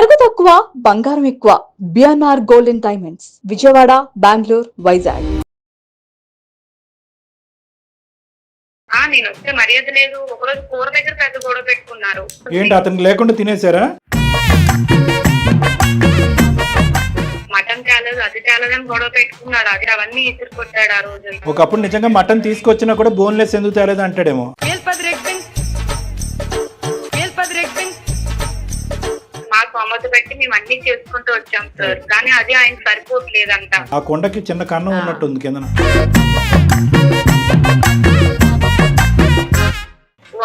తరుగు తక్కువ బంగారం ఎక్కువ. BNR golden diamonds, Vijayawada, Bengaluru, Vizag. నేను వస్తే మర్యాద లేదు. ఒకరోజు కూర దగ్గర పెద్ద గొడవ పెట్టుకున్నారు. ఏంటి అతనికి లేకుండా తినేసారా? మటన్ తేలేదు, అది తేలేదని గొడవ పెట్టుకున్నాడు. అది అవన్నీ ఇసురు కొట్టాడు ఆ రోజు. ఒకప్పుడు నిజంగా మటన్ తీసుకొచ్చినా కూడా బోన్లెస్ ఎందుకు తేలేదు అంటాడేమో. మాకు అమ్మతో పెట్టి మేము అన్ని చేసుకుంటూ వచ్చాం సార్, కానీ అది ఆయన సరిపోవట్లేదంట. ఆ కొండకి చిన్న కన్నం ఉన్నట్టుంది కింద.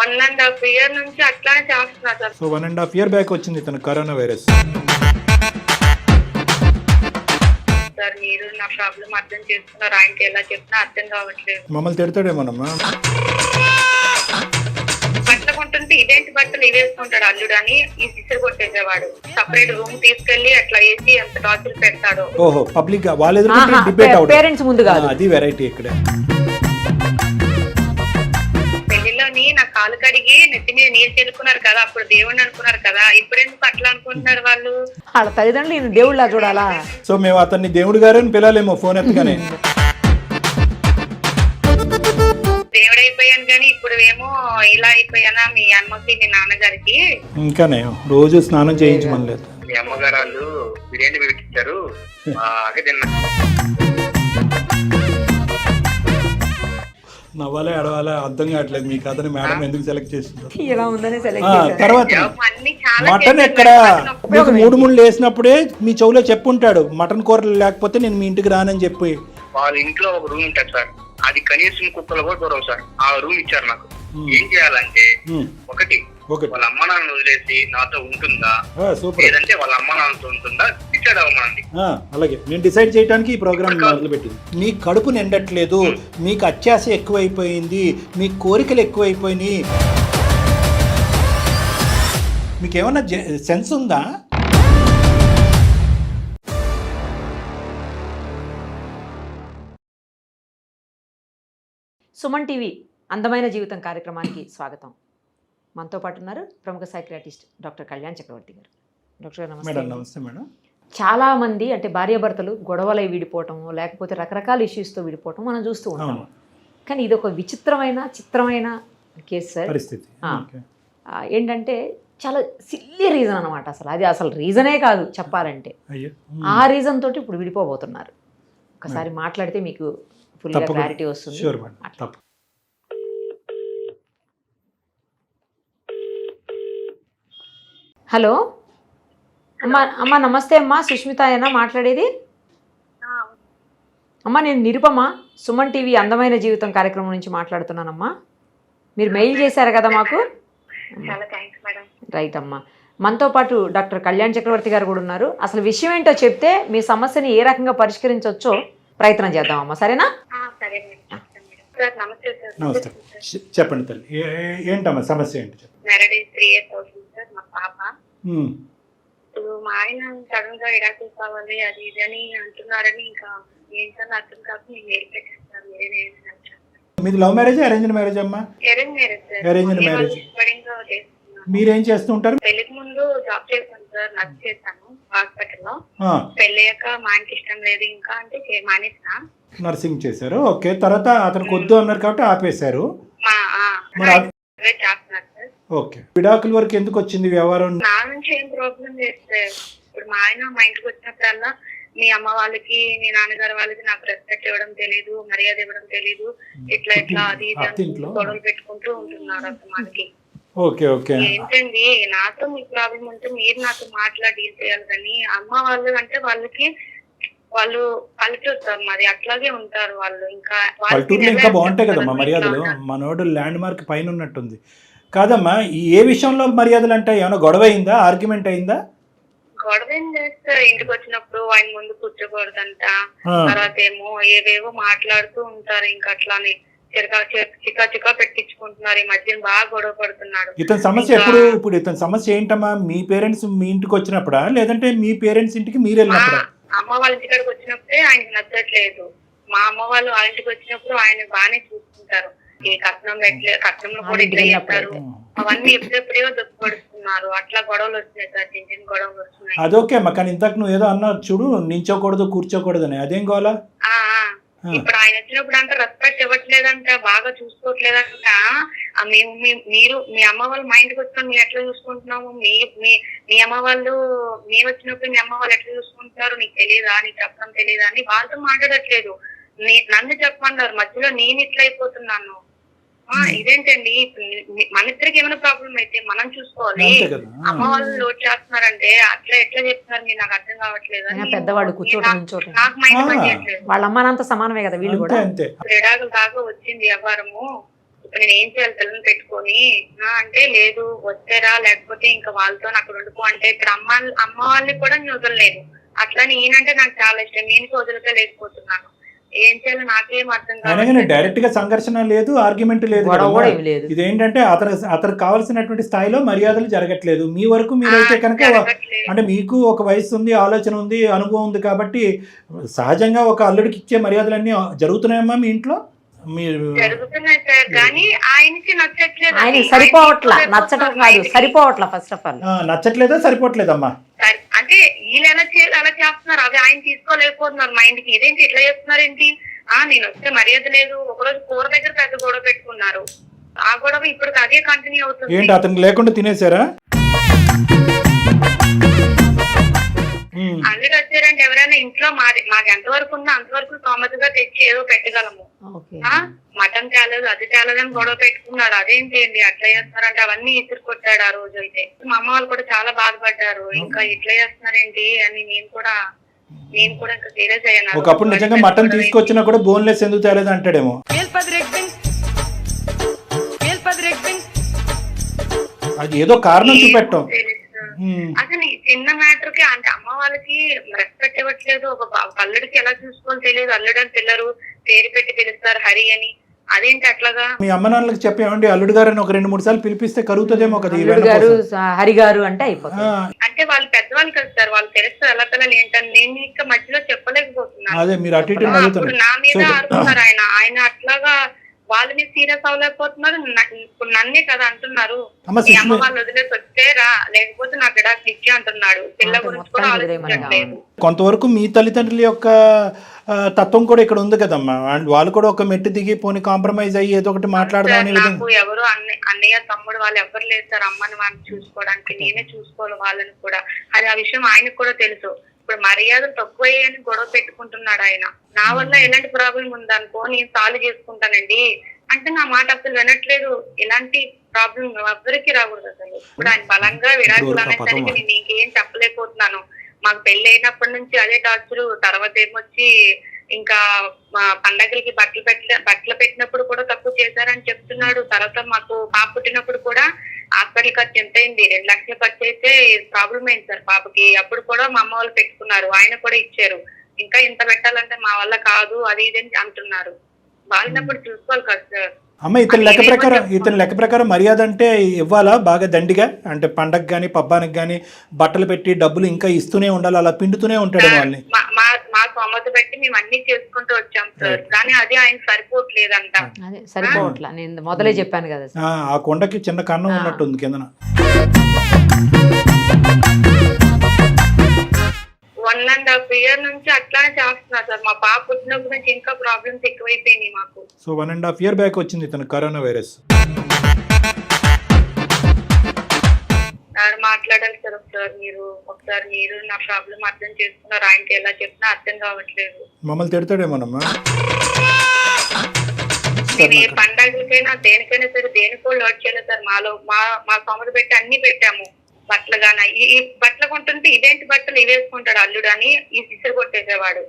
1.5 year నుంచి అట్లానే చేస్తున్నా సార్. సో 1.5 year బ్యాక్ వచ్చింది ఇతను కరోనా వైరస్. సార్ మీరు నా ప్రాబ్లం అర్థం చేసుకున్నారు, ఆయనకి ఎలా చెప్పినా అర్థం కావట్లేదు. మమ్మల్ని తిడతాడేమోనమ్మా. బట్టలు కొంటుంటే ఇదేంటి బట్టలు ఇవేసుకుంటాడు అల్లుడు అని ఈ సిస్టర్ కొట్టేసేవాడు. సపరేట్ రూమ్ తీసుకెళ్లి అట్లా వేసి ఎంత టార్చర్ పెడతాడు. ఓహో, పబ్లిక్ గా వాళ్ళ ఎదురు డిబేట్ అవుట్, పేరెంట్స్ ముందు కాదు. అది వెరైటీ ఇక్కడ. పెళ్లిలోని నా కాలు కడిగి నెత్తి మీద నీరు చెల్లుకున్నారు కదా, అప్పుడు దేవుడిని అనుకున్నారు కదా, ఇప్పుడు ఎందుకు అట్లా అనుకుంటున్నారు వాళ్ళు? వాళ్ళ తల్లిదండ్రులు నేను దేవుళ్ళ చూడాలా? సో మేము అతన్ని దేవుడు గారు అని పిలాలేమో ఫోన్ ఎత్తగానే. దేవుడైపోయాను కానీ ఇప్పుడు ఏమో ఇలా అయిపోయానా మీ అమ్మకి మీ నాన్నగారికి. ఇంకానే రోజు స్నానం చేయించమనలేదు. మీ అమ్మగారు వాళ్ళు బిర్యానీ పెట్టించారు, అదే తిన్నా. నవ్వాలే అడవాలే అర్థం కావట్లేదు మీ కథని మేడం ఎందుకు సెలెక్ట్ చేసిందో. ఇలా ఉందని సెలెక్ట్. తర్వాత అన్ని చాలా మటన్ ఎక్కడ మీకు 3 వేసినప్పుడే మీ చెవులో చెప్పుంటాడు, మటన్ కూరలు లేకపోతే నేను మీ ఇంటికి రానని చెప్పి. వాళ్ళ ఇంట్లో ఒక రూమ్ ఉంటుంది సార్, అది కనీసం కుక్కలు కూడా దూరం సార్. ఆ రూమ్ ఇచ్చారు నాకు. ఏం చేయాలంటే ఒకటి వాళ్ళ అమ్మ నాన్న వదిలేసి నాతో ఉంటుందా, లేదంటే వాళ్ళ అమ్మ నాన్నతో ఉంటుందా డిసైడ్ అవ్వమండి. అలాగే నేను డిసైడ్ చేయడానికి ఈ ప్రోగ్రామ్ మొదలుపెట్టింది. మీ కడుపు నిండట్లేదు, మీకు అత్యాశ ఎక్కువైపోయింది, మీ కోరికలు ఎక్కువైపోయినాయి, మీకు ఏమన్నా సెన్స్ ఉందా? సుమన్ టీవీ అందమైన జీవితం కార్యక్రమానికి స్వాగతం. మనతో పాటు ఉన్నారు ప్రముఖ సైకియాట్రిస్ట్ డాక్టర్ కళ్యాణ్ చక్రవర్తి గారు. డాక్టర్ నమస్తే. నమస్తే మేడం. చాలామంది అంటే భార్యాభర్తలు గొడవలై విడిపోవటం, లేకపోతే రకరకాల ఇష్యూస్తో విడిపోవటం మనం చూస్తూ ఉంటాం. కానీ ఇది ఒక చిత్రమైన కేసు సార్. పరిస్థితి ఏంటంటే చాలా సిల్లీ రీజన్ అనమాట. అసలు రీజనే కాదు చెప్పాలంటే. ఆ రీజన్ తోటి ఇప్పుడు విడిపోబోతున్నారు. ఒకసారి మాట్లాడితే మీకు ఫుల్గా క్లారిటీ వస్తుంది. హలో అమ్మా నమస్తే అమ్మా, సుష్మితాయేనా మాట్లాడేది? అమ్మా నేను నిరుపమ, సుమన్ టీవీ అందమైన జీవితం కార్యక్రమం నుంచి మాట్లాడుతున్నానమ్మా. మీరు మెయిల్ చేశారు కదా మాకు. రైట్ అమ్మా. మనతో పాటు డాక్టర్ కళ్యాణ్ చక్రవర్తి గారు కూడా ఉన్నారు. అసలు విషయం ఏంటో చెప్తే మీ సమస్యని ఏ రకంగా పరిష్కరించవచ్చో ప్రయత్నం చేద్దామమ్మా, సరేనా? నమస్తే, చెప్పండి తల్లి, ఏంటమ్మా సమస్య ఏంటి? మా ఆయన సడన్ గా ఇడాకులు కావాలి అది ఇది అని అంటున్నారని ఇంకా ఏంటని అర్థం కాక నేను మెయిల్ పెట్టేస్తాను. మీది లవ్ మ్యారేజ్ అరేంజ్డ్ మ్యారేజ్ అమ్మా? Arranged marriage. మీరేం చేస్తూ ఉంటారు? పెళ్లికి ముందు జాబ్ చేస్తాను సార్, నర్స్ చేస్తాను హాస్పిటల్లో. పెళ్ళయ్యాక మా ఆయనకి ఇష్టం లేదు ఇంకా అంటే మానేసిన. నర్సింగ్ చేశారు, ఓకే. తర్వాత అతనికి వద్దు అన్నారు కాబట్టి ఆపేశారు. చేస్తున్నారు సార్. ఓకే, విడాకుల వరకు ఎందుకు వచ్చింది వ్యవహారం? నా నుంచి ఏం ప్రాబ్లం చేస్తే ఇప్పుడు మా ఆయన మా ఇంటికి వచ్చినప్పుడల్లా మీ అమ్మ వాళ్ళకి మీ నాన్నగారు వాళ్ళకి నాకు రెస్పెక్ట్ ఇవ్వడం తెలీదు, మర్యాద ఇవ్వడం తెలీదు, ఇట్లా అది గొడవలు పెట్టుకుంటూ ఉంటున్నారు అసలు మనకి. Okay okay. ఏంటండి నాతో మీకు ప్రాబ్లం ఉంటే మీరు నాతో మాట్లాడి డీల్ చేయాలి, కానీ అమ్మ వాళ్ళు అంటే వాళ్ళు పల్లెటూరు మరి అట్లాగే ఉంటారు వాళ్ళు. ఇంకా పల్లెటూరులో ఇంకా బాగుంటాయి కదమ్మా మర్యాదలు. మనోడు ల్యాండ్ మార్క్ పైన ఉన్నట్టుంది కాదమ్మా. ఏ విషయంలో మర్యాదలు అంటే ఏమైనా గొడవ అయిందా, ఆర్గ్యుమెంట్ అయిందా? గొడవ ఏం చేస్తే ఇంటికి వచ్చినప్పుడు ఆయన ముందు కూర్చోకూడదంట, తర్వాత ఏమో ఏవేవో మాట్లాడుతూ ఉంటారు. ఇంకా అట్లానే చికా పెట్టించుకుంటున్నారు. ఈ మధ్య బాగా గొడవ పడుతున్నాడు. ఇతని సమస్య ఇప్పుడు ఇతని సమస్య ఏంటమ్మా? మీ పేరెంట్స్ మీ ఇంటికి వచ్చినప్పుడా, లేదంటే మీ పేరెంట్స్ ఇంటికి మీరు వెళ్ళినప్పుడా? అమ్మ వాళ్ళ ఇంటికాడికి వచ్చినప్పుడే ఆయనకి నచ్చట్లేదు. మా అమ్మ వాళ్ళు వాళ్ళ ఇంటికి వచ్చినప్పుడు ఆయన బాగానే చూసుకుంటారు. ఈ కట్నంలో కూడా ఇట్లా చేస్తారు, అవన్నీ ఎప్పుడెప్పుడో దుఃఖపడుతున్నారు. అట్లా గొడవలు వస్తున్నాయి సార్, చిన్న చిన్న గొడవలు వస్తున్నాయి. అవుతున్నాయి. అదొకే అమ్మా, కానీ ఇంతకు నువ్వు ఏదో అన్నావు చూడు, నించోకూడదు కూర్చోకూడదు అని, అదేం కావాలా? ఆ, ఆ. ఇప్పుడు ఆయన వచ్చినప్పుడు అంట రెస్పెక్ట్ ఇవ్వట్లేదంట, బాగా చూసుకోవట్లేదంట. మీరు మీ అమ్మ వాళ్ళ మా ఇంటికి వచ్చిన మీరు ఎట్లా చూసుకుంటున్నాము, మీ అమ్మ వాళ్ళు మేము వచ్చినప్పుడు మీ అమ్మ వాళ్ళు ఎట్లా చూసుకుంటున్నారు నీకు తెలియదా, నీకు చెప్పడం తెలియదా అని వాళ్ళతో మాట్లాడట్లేదు. నన్ను చెప్పమన్నారు, మధ్యలో నేను ఇట్లా అయిపోతున్నాను. ఇదేంటండి, మన ఇద్దరికి ఏమైనా ప్రాబ్లం అయితే మనం చూసుకోవాలి. అమ్మ వాళ్ళు లోడ్ చేస్తున్నారంటే అట్లా ఎట్లా చెప్తున్నారు మీరు, నాకు అర్థం కావట్లేదు. పెద్దవాడు కూర్చోటం నాకు మైండ్ పనిచేయట్లేదు. వాళ్ళ అమ్మానంత సమానమే కదా వీళ్ళు కూడా. క్రీడాకుల దాకా వచ్చింది వ్యవహారము, ఇప్పుడు నేను ఏం చేయాలి పిల్లల్ని పెట్టుకొని అంటే, లేదు వస్తేరా లేకపోతే ఇంకా వాళ్ళతో అక్కడ ఉండుకో అంటే, ఇక్కడ అమ్మ వాళ్ళని కూడా నేను వదలలేదు. అట్లని ఈయనంటే నాకు చాలా ఇష్టం, నేను వదిలితే లేకపోతున్నాను. ఏం చేయాలి నాకేం అర్థం కాదు. డైరెక్ట్ గా సంఘర్షణ లేదు, ఆర్గ్యుమెంట్ లేదు. ఇదేంటంటే అతనికి కావాల్సినటువంటి స్థాయిలో మర్యాదలు జరగట్లేదు. మీ వరకు మీరైతే కనుక అంటే మీకు ఒక వయసు ఉంది, ఆలోచన ఉంది, అనుభవం ఉంది కాబట్టి సహజంగా ఒక అల్లుడికి ఇచ్చే మర్యాదలన్నీ జరుగుతున్నాయమ్మా మీ ఇంట్లో? జరుగుతున్నాయి సార్, కానీ ఆయనకి నచ్చట్లేదు. ఆయన సరిపోవట్లా, నచ్చటం కాదు సరిపోవట్లా. ఫస్ట్ ఆఫ్ ఆల్ నచ్చట్లేదా సరిపోవట్లేదమ్మా అంటే వీళ్ళు ఎలా చేయాలి అలా చేస్తున్నారు, అవి ఆయన తీసుకోలేకపోతున్నారు మైండ్ కి. ఇదేంటి ఇట్లా చేస్తున్నారు ఏంటి, నేను వస్తే మర్యాద లేదు. ఒకరోజు కూర దగ్గర పెద్ద గొడవ పెట్టుకున్నారు, ఆ గొడవ ఇప్పుడు అదే కంటిన్యూ అవుతుంది. ఏంటి అతను లేకుండా తినేసారా? అల్లుడు వచ్చారంటే ఎవరైనా ఇంట్లో మాకు ఎంతవరకు ఉందో అంతవరకు స్తోమతగా తెచ్చి ఏదో పెట్టగలము. మటన్ తేలేదు అది తేలేదని గొడవ పెట్టుకున్నాడు. అదేంటి అండి అట్లా చేస్తున్నారంటే అవన్నీ ఇసురు కొట్టాడు ఆ రోజు అయితే. మా అమ్మ వాళ్ళు కూడా చాలా బాధపడ్డారు, ఇంకా ఇట్లా చేస్తున్నారేంటి అని. నేను కూడా ఇంకా సీరియస్ అయ్యాను. ఒకప్పుడు నిజంగా మటన్ తీసుకొచ్చినా కూడా బోన్లెస్ ఎందుకు తేలేదు అంటాడేమో. అది ఏదో కారణం చూపెట్టాం. అసలు ఈ చిన్న మ్యాటర్ కి అంటే అమ్మ వాళ్ళకి రెస్పెక్ట్ ఇవ్వట్లేదు. ఒక అల్లుడికి ఎలా చూసుకోవాలో తెలియదు. అల్లుడు అని పిల్లరు పేరు పెట్టి పిలుస్తారు హరి అని, అదేంటి అట్లాగా? మీ అమ్మ నాన్నలకు చెప్పేమండి అల్లుడు గారు అని ఒక 2-3 సార్లు పిలిపిస్తే కరుగుతుందేమో కదా. హరి గారు అంటే అయిపోతుంది. అంటే వాళ్ళు పెద్దవాళ్ళు కదా సార్, వాళ్ళు తెలుస్తారు ఎలా పిల్లలు ఏంటని. నేను ఇంకా మధ్యలో చెప్పలేకపోతున్నాను. అదే మీరు అటు ఇటు ఇప్పుడు నా మీద ఆడుతున్నారు ఆయన అట్లాగా. వాళ్ళు మీరు సీరియస్ అవ్వలేకపోతున్నారు, ఇప్పుడు నన్నే కదా అంటున్నారు. మీ అమ్మ వాళ్ళు వదిలేసి వచ్చేరా లేకపోతే నాకు విడాకులు ఇచ్చి అంటున్నాడు. పిల్ల గురించి కూడా ఆలోచించట్లేదు. కొంతవరకు మీ తల్లిదండ్రుల యొక్క తత్వం కూడా ఇక్కడ ఉంది కదమ్మా. వాళ్ళు కూడా ఒక మెట్టు దిగి పోనీ కాంప్రమైజ్ అయ్యి ఏదో ఒకటి మాట్లాడదాం. నాకు ఎవరు అన్నయ్య తమ్ముడు వాళ్ళు ఎవరు లేదు సార్ అమ్మని వాళ్ళని చూసుకోవడానికి. నేనే చూసుకోవాలి వాళ్ళని కూడా. అది ఆ విషయం ఆయనకు కూడా తెలుసు. ఇప్పుడు మర్యాదలు తక్కువయ్యాయని గొడవ పెట్టుకుంటున్నాడు ఆయన. నా వల్ల ఎలాంటి ప్రాబ్లం ఉందనుకో నేను సాల్వ్ చేసుకుంటానండి అంటే నా మాట అసలు వినట్లేదు. ఇలాంటి ప్రాబ్లం ఎవరికి రాకూడదు అసలు. ఇప్పుడు ఆయన బలంగా విడాకులు అనేసరికి నేను ఇంకేం చెప్పలేకపోతున్నాను. మాకు పెళ్లి అయినప్పటి నుంచి అదే టార్చర్. తర్వాత ఏమొచ్చి ఇంకా పండగలకి బట్టలు పెట్టినప్పుడు కూడా తక్కువ చేశారని చెప్తున్నాడు. తర్వాత మాకు పాప పుట్టినప్పుడు కూడా హాస్పిటల్ ఖర్చు ఎంత అయింది, 2 లక్షలు ఖర్చు అయితే ప్రాబ్లం అయింది సార్ పాపకి. అప్పుడు కూడా మా అమ్మ వాళ్ళు పెట్టుకున్నారు, ఆయన కూడా ఇచ్చారు. ఇంకా ఇంత పెట్టాలంటే మా వల్ల కాదు అది ఇది అని అంటున్నారు. వాళ్ళనప్పుడు చూసుకోవాలి కదా సార్. అమ్మ ఇతని లెక్క ప్రకారం మర్యాద అంటే ఇవ్వాలా బాగా దండిగా? అంటే పండగ గానీ పబ్బానికి గానీ బట్టలు పెట్టి డబ్బులు ఇంకా ఇస్తూనే ఉండాలి, అలా పిండుతూనే ఉంటాడు వాళ్ళని. మా సొమ్మత పెట్టి మేము అన్ని చేసుకుంటూ వచ్చాం సార్, కానీ అది ఆయన సరిపోవట్లేదంట. అదే సరిపోవట్లా, నేను మొదలే చెప్పాను కదా. ఆ కొండకి చిన్న కన్నం ఉన్నట్టుంది కిందన. 1.5 year నుంచి అట్లానే చేస్తున్నారు సార్. మా పాప పుట్టినప్పటి నుంచి ఇంకా ప్రాబ్లమ్స్ ఎక్కువైపోయినాయి మాకు. సో 1.5 year బ్యాక్ వచ్చింది ఇతను కరోనా వైరస్. మాట్లాడాలి సార్ ఒకసారి మీరు నా ప్రాబ్లం అర్థం చేసుకున్నారు. ఆయనకి ఎలా చెప్పినా అర్థం కావట్లేదు. మమ్మల్ని తిడతాడేమోనమ్మా. నేను ఏ పండగలకైనా దేనికైనా సరే దేనికో లోడ్ చేయలేదు సార్. మా సొమ్మత పెట్టి అన్ని పెట్టాము. బట్టలు గాన ఈ బట్టలు కొంటుంటే ఇదేంటి బట్టలు ఇవి వేసుకుంటాడు అల్లుడు అని ఈ సిసరు కొట్టేసేవాడు.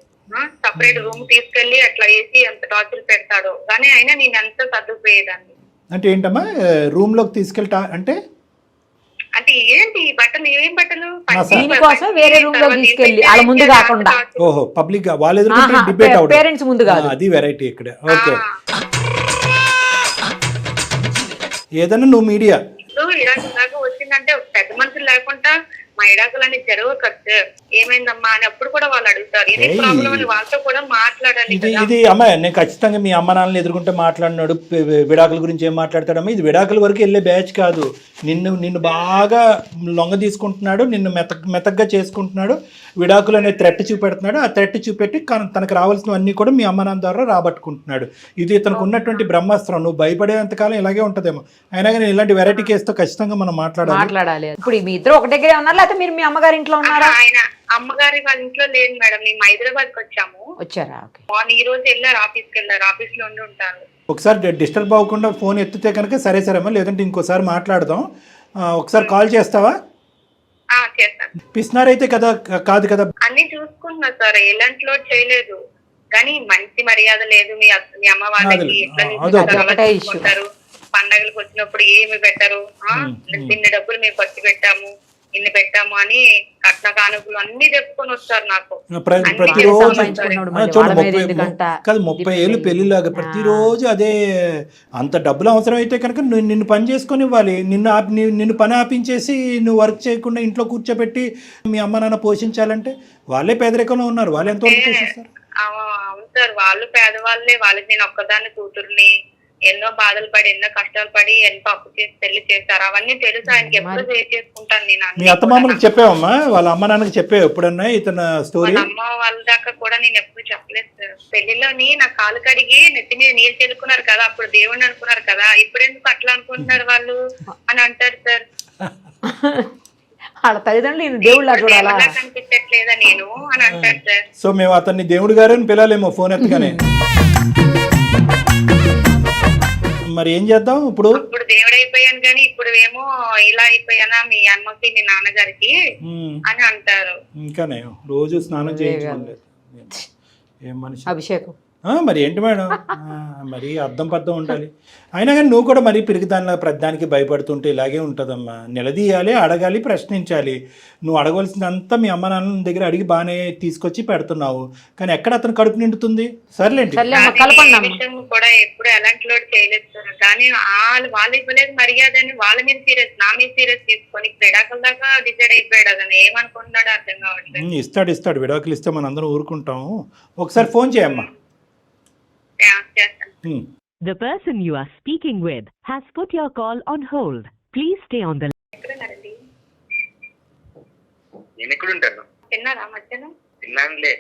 సపరేట్ రూమ్ తీసుకెళ్లి అట్లా వేసి ఎంత టార్చర్ పెడతాడో. కానీ అయినా నేను ఎంత సర్దుకుపోయేదాన్ని. అంటే ఏంటమ్మా రూమ్ లోకి తీసుకెళ్తా అంటే ఏంటి బట్టలు ఏం బట్టలు దీనికోసం వేరే రూమ్ లో తీసుకెళ్లి వాళ్ళ ముందు కాకుండా. ఓహో పబ్లిక్ గా వాళ్ళ ఎదురు డిబేట్ అవుట్, పేరెంట్స్ ముందు కాదు. అది వెరైటీ ఇక్కడ. ఓకే ఏదన్నా నువ్వు మీడియా ఇలాంటి దాకా వచ్చిందంటే పెద్ద మనుషులు లేకుండా మా విడాకులన్నీ జరగవు కదా సార్, ఏమైందమ్మా అని అప్పుడు కూడా వాళ్ళు అడుగుతారు. ఇది ప్రాబ్లం అని వాళ్ళతో కూడా మాట్లాడాలి ఇది కదా. ఇది అమ్మ నేను ఖచ్చితంగా మీ అమ్మ నాన్నని ఎదుర్కొంటే మాట్లాడినాడు విడాకుల గురించి ఏం మాట్లాడతాడమ్మా. ఇది విడాకుల వరకు వెళ్ళే బ్యాచ్ కాదు. నిన్ను బాగా లొంగ తీసుకుంటున్నాడు, నిన్ను మెతగ్గా చేసుకుంటున్నాడు, విడాకులు అనే థ్రెట్ చూపెడుతున్నాడు. ఆ థ్రెట్ చూపెట్టి తనకు రావాల్సినవన్నీ కూడా మీ అమ్మ నాన్న ద్వారా రాబట్టుకుంటున్నాడు. ఇది తనకు ఉన్నటువంటి బ్రహ్మాస్త్రం. నువ్వు భయపడేంతకాలం ఇలాగే ఉంటుందేమో. అయినా కానీ ఇలాంటి వెరైటీ కేసుతో ఖచ్చితంగా మనం మాట్లాడాలి. ఇప్పుడు మీ ఇద్దరు ఒక దగ్గరే ఉన్నారు, లేకపోతే మీరు మీ అమ్మగారి ఇంట్లో ఉన్నారా? ఆయన అమ్మగారి వాళ్ళ ఇంట్లో లేదు మేడం, మేము హైదరాబాద్ కి వచ్చారా? మార్నింగ్ ఈ రోజు వెళ్ళారు, ఆఫీస్కి వెళ్ళారు, ఆఫీస్ లో ఉండి ఉంటారు. ఒకసారి డిస్టర్బ్ అవ్వకుండా ఫోన్ ఎత్తితే కనుక సరేమ్మా, లేదంటే ఇంకోసారి మాట్లాడదాం. ఒకసారి కాల్ చేస్తావా? చేస్తాను. పిస్నార్ అయితే కదా కాదు కదా? అన్ని చూసుకుంటున్నా సార్, ఎలాంటి లోడ్ చేయలేదు, కానీ మంచి మర్యాద లేదు. మీ అమ్మ వాళ్ళకి ఎట్లా చూసుకుంటారు, పండగలకు వచ్చినప్పుడు ఏమి పెట్టరు, ఇన్ని డబ్బులు మేము ఖర్చు పెట్టాము, ఇన్ని పెట్టాము అని కట్న కానుకలు అన్ని చెప్పుకొని వస్తారు నాకు. ప్రతిరోజు చూడండి 30 ఏళ్ళు పెళ్లిలాగా ప్రతిరోజు అదే. అంత డబ్బులు అవసరం అయితే కనుక నిన్ను పని చేసుకొని ఇవ్వాలి. నిన్ను పని ఆపించేసి నువ్వు వర్క్ చేయకుండా ఇంట్లో కూర్చోబెట్టి మీ అమ్మ నాన్న పోషించాలంటే వాళ్ళే పేదరికంలో ఉన్నారు. వాళ్ళు ఎంతవరకు పోషిస్తారు? అవును సార్, వాళ్ళు పేదవాళ్ళే. వాళ్ళకి నేను ఒక్కదాన్ని కూతుర్ని, ఎన్నో బాధలు పడి ఎన్నో కష్టాలు పడి ఎంత అప్పు చేసి పెళ్లి చేశారు, అవన్నీ తెలుసు ఆయనకి. ఎప్పుడు చేసుకుంటాను నేను. మీ అత్తమామలకు చెప్పావమ్మా? వాళ్ళ అమ్మ నాన్నకి చెప్పావు ఎప్పుడన్నా ఇతను స్టోరీ? అమ్మ వాళ్ళ దాకా కూడా నేను ఎప్పుడు చెప్పలేదు సార్. పెళ్లిలోని నా కాలు కడిగి నెత్తి మీద నీళ్ళు చెల్లుకున్నారు కదా, అప్పుడు దేవుడిని అనుకున్నారు కదా, ఇప్పుడు ఎందుకు అట్లా అనుకుంటున్నారు వాళ్ళు అని అంటారు సార్. వాళ్ళ తల్లిదండ్రులు దేవుళ్ళ చూడాలా కనిపించట్లేదా నేను అని అంటారు సార్. సో మేము అతన్ని దేవుడు గారు అని పిలాలేమో ఫోన్ ఎత్తగానే. మరి ఏం చేద్దాం ఇప్పుడు? ఇప్పుడు దేవుడు అయిపోయాను కానీ ఇప్పుడు ఏమో ఇలా అయిపోయానా మీ అమ్మకి మీ నాన్నగారికి అని అంటారు. ఇంకానే రోజు స్నానం చేయించుకోలేదు ఏం మనిషి అభిషేకం. మరి ఏంటి మేడం, మరి అర్థం పద్ధం ఉండాలి. అయినా కానీ నువ్వు కూడా మరీ పిరికిదానిలా ప్రతిదానికి భయపడుతుంటే ఇలాగే ఉంటుందమ్మా. నిలదీయాలి, అడగాలి, ప్రశ్నించాలి. నువ్వు అడగవలసినంతా మీ అమ్మ నాన్న దగ్గర అడిగి బాగానే తీసుకొచ్చి పెడుతున్నావు, కానీ ఎక్కడ అతను కడుపు నిండుతుంది? సర్లేండి విషయం కూడా ఎప్పుడు ఎలాంటి లోడ్ చేయలేదు సార్, కానీ వాళ్ళు ఇవ్వలేదు మర్యాద అని వాళ్ళ మీద సీరియస్, నా మీద సీరియస్ తీసుకొని విడాకుల దాకా డిసైడ్ అయిపోయాడు. అతను ఏమనుకుంటున్నాడో అర్థం కావట్లేదు. ఇస్తాడు విడాకులు ఇస్తే మన అందరం ఊరుకుంటాము. ఒకసారి ఫోన్ చేయమ్మా. The person you are speaking with has put your call on hold. Please stay on the line. నేను ఎక్కడుంటాను? తిన్నారా మధ్యాహ్నం? తిన్నానులే.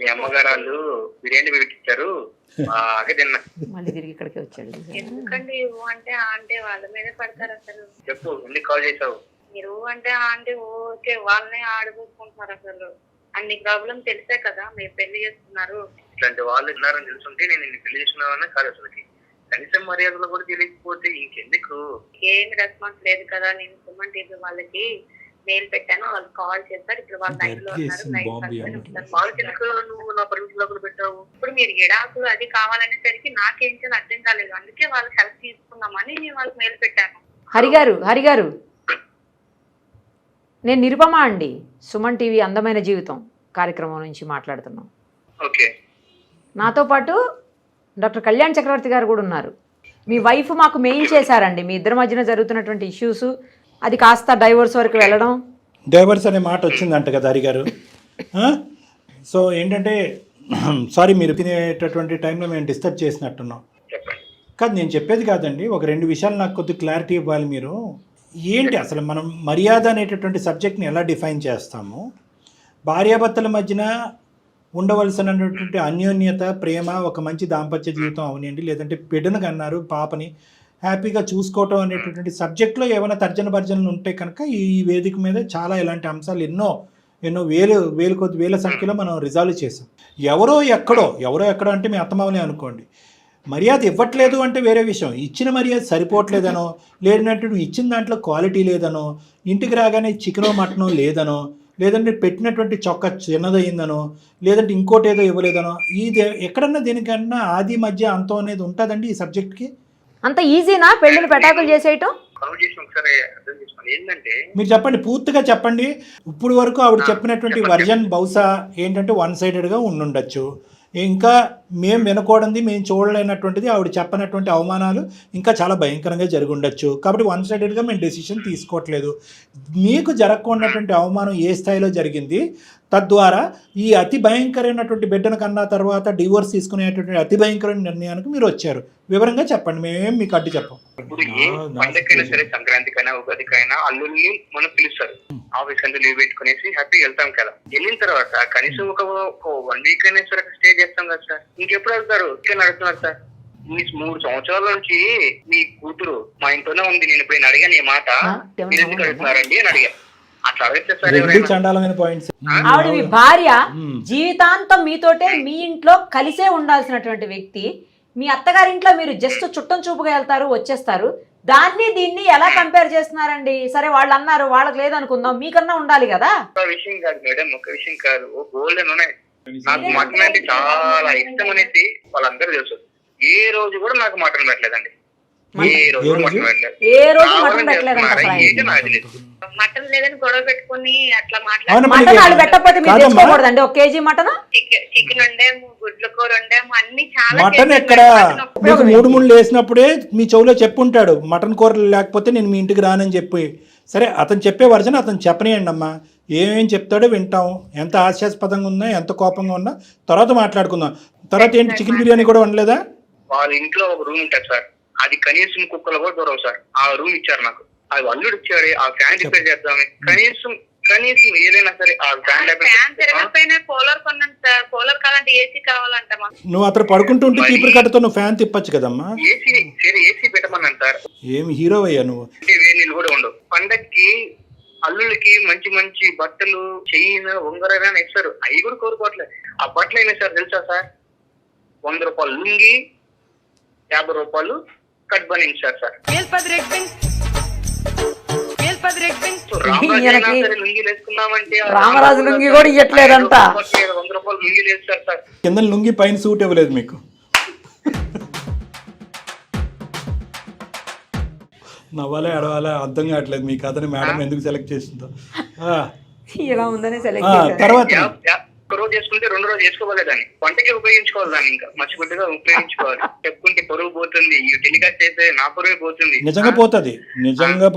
మీ అమ్మగారు వాళ్ళు బిర్యానీ పెట్టించారు, బాగా తిన్నా. మళ్ళీ తిరిగి ఇక్కడికి వచ్చాడు. ఎందుకండి అంటే వాళ్ళ మీదే పడతారు. అసలు చెప్పు, ఎందుకు కాల్ చేసావు? మీరు అంటే ఓకే వాళ్ళనే ఆడిపోసుకుంటున్నారు. అసలు అన్ని ప్రాబ్లం తెలిసే కదా మీరు పెళ్లి చేస్తున్నారు. ఇట్లాంటి వాళ్ళు ఉన్నారని తెలుసుంటే నేను నిన్ను పెళ్లి చేసుకున్నావన్నా కాదు. అసలుకి కనీసం మర్యాదలు కూడా తెలియకపోతే ఇంకెందుకు? ఏమి రెస్పాన్స్ లేదు కదా. నేను సుమన్ టీవీ వాళ్ళకి మెయిల్ పెట్టాను, వాళ్ళు కాల్ చేస్తారు. ఇప్పుడు వాళ్ళు లైవ్ లో ఉన్నారు. నువ్వు నా పరిమితులు పెట్టావు. ఇప్పుడు మీరు ఎడాకులు అది కావాలనేసరికి నాకేం చేయాలి అర్థం కాలేదు. అందుకే వాళ్ళకి హెల్ప్ తీసుకుందామని నేను వాళ్ళకి మెయిల్ పెట్టాను. హరిగారు నేను నిరుపమ అండి, సుమన్ టీవీ అందమైన జీవితం కార్యక్రమం నుంచి మాట్లాడుతున్నాం. ఓకే, నాతో పాటు డాక్టర్ కళ్యాణ్ చక్రవర్తి గారు కూడా ఉన్నారు. మీ వైఫ్ మాకు మెయిల్ చేశారండి, మీ ఇద్దరి మధ్యన జరుగుతున్నటువంటి ఇష్యూస్, అది కాస్త డైవర్స్ వరకు వెళ్ళడం. డైవర్స్ అనే మాట వచ్చిందంట కదా హరిగారు. సో ఏంటంటే సారీ, మీరు తినేటటువంటి టైంలో మేము డిస్టర్బ్ చేసినట్టున్నాం. కాదు, నేను చెప్పేది కాదండి, ఒక 2 విషయాలు నాకు కొద్దిగా క్లారిటీ ఇవ్వాలి మీరు. ఏంటి అసలు మనం మర్యాద అనేటటువంటి సబ్జెక్ట్ని ఎలా డిఫైన్ చేస్తాము? భార్యాభర్తల మధ్యన ఉండవలసినటువంటి అన్యోన్యత, ప్రేమ, ఒక మంచి దాంపత్య జీవితం అవనండి, లేదంటే బిడ్డను కన్నారు పాపని హ్యాపీగా చూసుకోవటం అనేటటువంటి సబ్జెక్ట్లో ఏమైనా తర్జన భర్జనలు ఉంటే కనుక ఈ వేదిక మీద చాలా ఇలాంటి అంశాలు ఎన్నో వేల సంఖ్యలో మనం రిజాల్వ్ చేసాం. ఎవరో ఎక్కడో అంటే మీ అత్తమామలే అనుకోండి, మర్యాద ఇవ్వట్లేదు అంటే వేరే విషయం. ఇచ్చిన మర్యాద సరిపోవట్లేదనో, లేదంటే ఇచ్చిన దాంట్లో క్వాలిటీ లేదనో, ఇంటికి రాగానే చికెనో మటనో లేదనో, లేదంటే పెట్టినటువంటి చొక్కా చిన్నదయ్యిందనో, లేదంటే ఇంకోటి ఏదో ఇవ్వలేదనో, ఇది ఎక్కడన్నా దేనికన్నా ఆది మధ్య అంతం అనేది ఉంటుందండి ఈ సబ్జెక్ట్కి. అంత ఈజీనా పెళ్ళిళ్ళు పెటాకులు చేసేయటం? మీరు చెప్పండి, పూర్తిగా చెప్పండి. ఇప్పుడు వరకు ఆవిడ చెప్పినటువంటి వర్జన్ బహుశా ఏంటంటే 1 సైడెడ్గా ఉండుండొచ్చు. ఇంకా మేము వినకూడదు, మేము చూడలేనటువంటిది ఆవిడ చెప్పనటువంటి అవమానాలు ఇంకా చాలా భయంకరంగా జరిగి ఉండొచ్చు. కాబట్టి వన్ సైడెడ్గా మేము డెసిషన్ తీసుకోవట్లేదు. మీకు జరగకుండాటువంటి అవమానం ఏ స్థాయిలో జరిగింది, తద్వారా ఈ అతి భయంకరమైనటువంటి బిడ్డను కన్నా తర్వాత డివోర్స్ తీసుకునేటువంటి అతి భయంకరమైన నిర్ణయానికి మీరు వచ్చారు. వివరంగా చెప్పండి, మేమేం మీకు అడ్డు చెప్పం. ఇప్పుడు ఏ పండగకైనా సరే, సంక్రాంతికైనా ఉగాదికైనా అల్లుల్ని మనం పిలుస్తారు. ఆఫీస్ అంతా లీవ్ పెట్టుకునేసి హ్యాపీగా వెళ్తాం కదా. వెళ్ళిన తర్వాత కనీసం ఒక 1 వీక్ అయినా సరే స్టే చేస్తాం కదా సార్. ఇంకెప్పుడు వెళ్తారు? ఇక్కడ నడుతున్నారు సార్. మీ 3 సంవత్సరాల నుంచి మీ కూతురు మా ఇంట్లోనే ఉంది. నేను ఇప్పుడు అడిగాను ఈ మాట, మీరు ఎందుకు అడుగుతున్నారండి అని అడిగాను. అట్లా అడిగితే సార్ రెండు చండాలమైన పాయింట్స్. ఆవిడ మీ భార్య జీవితాంతం మీతోటే మీ ఇంట్లో కలిసే ఉండాల్సినటువంటి వ్యక్తి, మీ అత్తగారింట్లో మీరు జస్ట్ చుట్టం చూపుగా వెళ్తారు, వచ్చేస్తారు. దాన్ని దీన్ని ఎలా కంపేర్ చేస్తున్నారండి? సరే వాళ్ళు అన్నారు, వాళ్ళకి లేదనుకుందాం, మీకన్నా ఉండాలి కదా. ఒక విషయం కాదు మేడం, ఒక విషయం కాదు, ఓ గోల్డెన్ ఉన్నాయి. నాకు మటన్ అంటే చాలా ఇష్టం అనేసి వాళ్ళందరూ తెలుసు. ఏ రోజు కూడా నాకు మటన్ పెట్టలేదండి. ఏ రోజు మటన్ పెట్టలేదు. ఏ రోజు మటన్ పెట్టలేదంట. మటన్ లేదని గొడవ పెట్టుకుని అట్లా మటన్ వాళ్ళు పెట్టకపోతే మీరు తెచ్చుకోకూడదండి 1 కేజీ మటన్. చికెన్ వండాము, గుడ్ల కూర వండాము, అన్ని చాలా మటన్ ఎక్కడ మీకు 3 వేసినప్పుడే మీ చెవులో చెప్పుంటాడు, మటన్ కూర లేకపోతే నేను మీ ఇంటికి రానని చెప్పి. సరే, అతను చెప్పే వర్జన్ అతను చెప్పనియండి అమ్మా, ఏమేం చెప్తాడో వింటాం. ఎంత హాస్యాస్పదంగా ఉన్నా, ఎంత కోపంగా ఉన్నా తర్వాత మాట్లాడుకుందాం. తర్వాత ఏంటి, చికెన్ బిర్యానీ కూడా వండలేదా? వాళ్ళ ఇంట్లో ఒక రూమ్ ఉంటుంది సార్, అది కనీసం కుక్కలు కూడా దూరవు సార్. ఆ రూమ్ ఇచ్చారు నాకు, అది అల్లుడు ఇచ్చాడు. ఆ ఫ్యాన్ రిపేర్ చేద్దామని కనీసం ఏదైనా సరే ఆ ఫ్యాన్ తిరగకపోయినా కూలర్ కొన్నాం సార్. కూలర్ కావాలంటే ఏసీ కావాలంటమా. నువ్వు అతను పడుకుంటుంటే చీపురు కట్టతో నువ్వు ఫ్యాన్ తిప్పచ్చు కదమ్మా. ఏసీ పెట్టమన్నాను సార్. ఏమి హీరో అయ్యా నువ్వు. వేడి నీళ్ళు కూడా ఉండవు. పండక్కి అల్లుళ్ళకి మంచి మంచి బట్టలు, చైన్, ఉంగరైనా ఇస్తారు. అవి కూడా కోరుకోవట్లేదు. ఆ బట్టలు అయినా సార్ తెలుసా సార్, 100 రూపాయలు లుంగి, 50 రూపాయలు కట్ బనించారు సార్. రామరాజు లుంగి కూడా ఇవ్వట్లేదంట. 100 రూపాయలు లుంగి వేస్తారు సార్. కింద లుంగి పైన సూట్ ఇవ్వలేదు మీకు. నవ్వాలా ఎడవాలా అర్థం కావట్లేదు మీ కథని మేడం ఎందుకు సెలెక్ట్ చేసిందో. ఇలా ఉందని సెలెక్ట్ తర్వాత ఒక రోజు చేసుకుంటే 2 రోజు చేసుకోవాలి. దాన్ని వంటకి ఉపయోగించుకోవాలి. దాన్ని ఇంకా మర్చిపెట్టుగా ఉపయోగించుకోవాలి. చెప్పుకుంటే పరువు పోతుంది. ఈ టెలికాస్ట్ చేస్తే నా పరువే పోతుంది. నిజంగా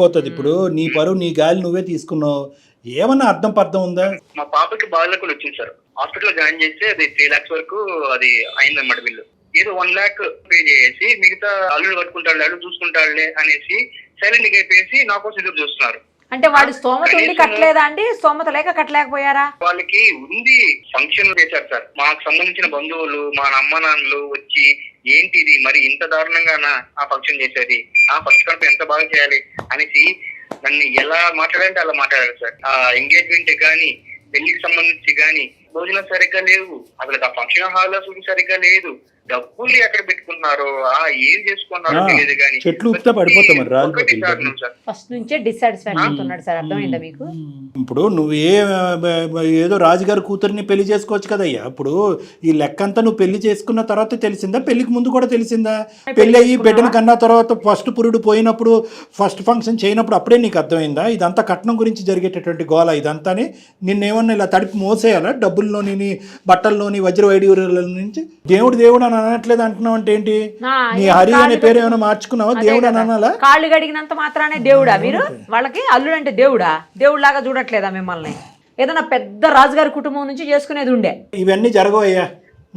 పోతుంది. ఇప్పుడు నీ పరువు, నీ గాలి నువ్వే తీసుకున్నావు. ఏమన్నా అర్థం పర్థం ఉందా? మా పాపకి బాగా వచ్చింది సార్. హాస్పిటల్ జాయిన్ చేస్తే అది 3 lakhs వరకు అది అయిందన్నమాట. బిల్లు ఏదో 1 lakh పే చేసి మిగతా అల్లుడు కట్టుకుంటాడు, అల్లుడు చూసుకుంటాడులే అనేసి సైలెంట్ గా అయిపోయేసి నా కోసం ఎదురు చూస్తున్నారు. అంటే వాడు స్తోమత ఉండి కట్టలేదా అండి? స్తోమత లేక కట్టలేకపోయారా? వాళ్ళకి ఉంది. ఫంక్షన్ చేశారు సార్. మాకు సంబంధించిన బంధువులు, మా అమ్మ నాన్నలు వచ్చి ఏంటి ఇది మరి ఇంత దారుణంగా ఆ ఫంక్షన్ చేసేది, ఆ ఫస్ట్ కనుక ఎంత బాగా చేయాలి అనేసి నన్ను ఎలా మాట్లాడాలంటే అలా మాట్లాడారు సార్. ఆ ఎంగేజ్మెంట్ కానీ, పెళ్లికి సంబంధించి కానీ భోజనం సరిగ్గా లేవు. అసలు ఆ ఫంక్షన్ హాల్ సరిగ్గా లేదు. డబ్బులు ఎక్కడ పెట్టుకున్నారో, ఏం చేసుకున్నారో తెలియదు. కానీ చెట్లు పడిపోతాం. ఫస్ట్ నుంచే డిస్సాటిస్ఫాక్షన్ ఉన్నాడు సార్. అర్థమైందా మీకు? ఇప్పుడు నువ్వు ఏదో రాజుగారి కూతురిని పెళ్లి చేసుకోవచ్చు కదయ్యా. ఇప్పుడు ఈ లెక్కంతా నువ్వు పెళ్లి చేసుకున్న తర్వాత తెలిసిందా, పెళ్లికి ముందు కూడా తెలిసిందా? పెళ్లి అయ్యి బిడ్డను కన్నా తర్వాత ఫస్ట్ పురుడు పోయినప్పుడు, ఫస్ట్ ఫంక్షన్ చేయనప్పుడు అప్పుడే నీకు అర్థమైందా ఇదంతా కట్నం గురించి జరిగేటటువంటి గోల ఇదంతానే? నిన్నేమన్నా ఇలా తడిపి మోసేయాలా? డబ్బుల్లోని, బట్టల్లోని, వజ్ర వైడూర్యాల నుంచి దేవుడు అని అనట్లేదు అంటున్నావు అంటే ఏంటి? నీ హరి అనే పేరు ఏమైనా మార్చుకున్నావా? దేవుడు అని అనాలా? కాళ్ళు గడిగినంత మాత్రానే దేవుడా మీరు? వాళ్ళకి అల్లుడు అంటే దేవుడా? దేవుడు లాగా చూడట్లేదా మిమ్మల్ని? ఏదైనా పెద్ద రాజుగారి కుటుంబం నుంచి చేసుకునేది ఉండే. ఇవన్నీ జరగవయ్యా,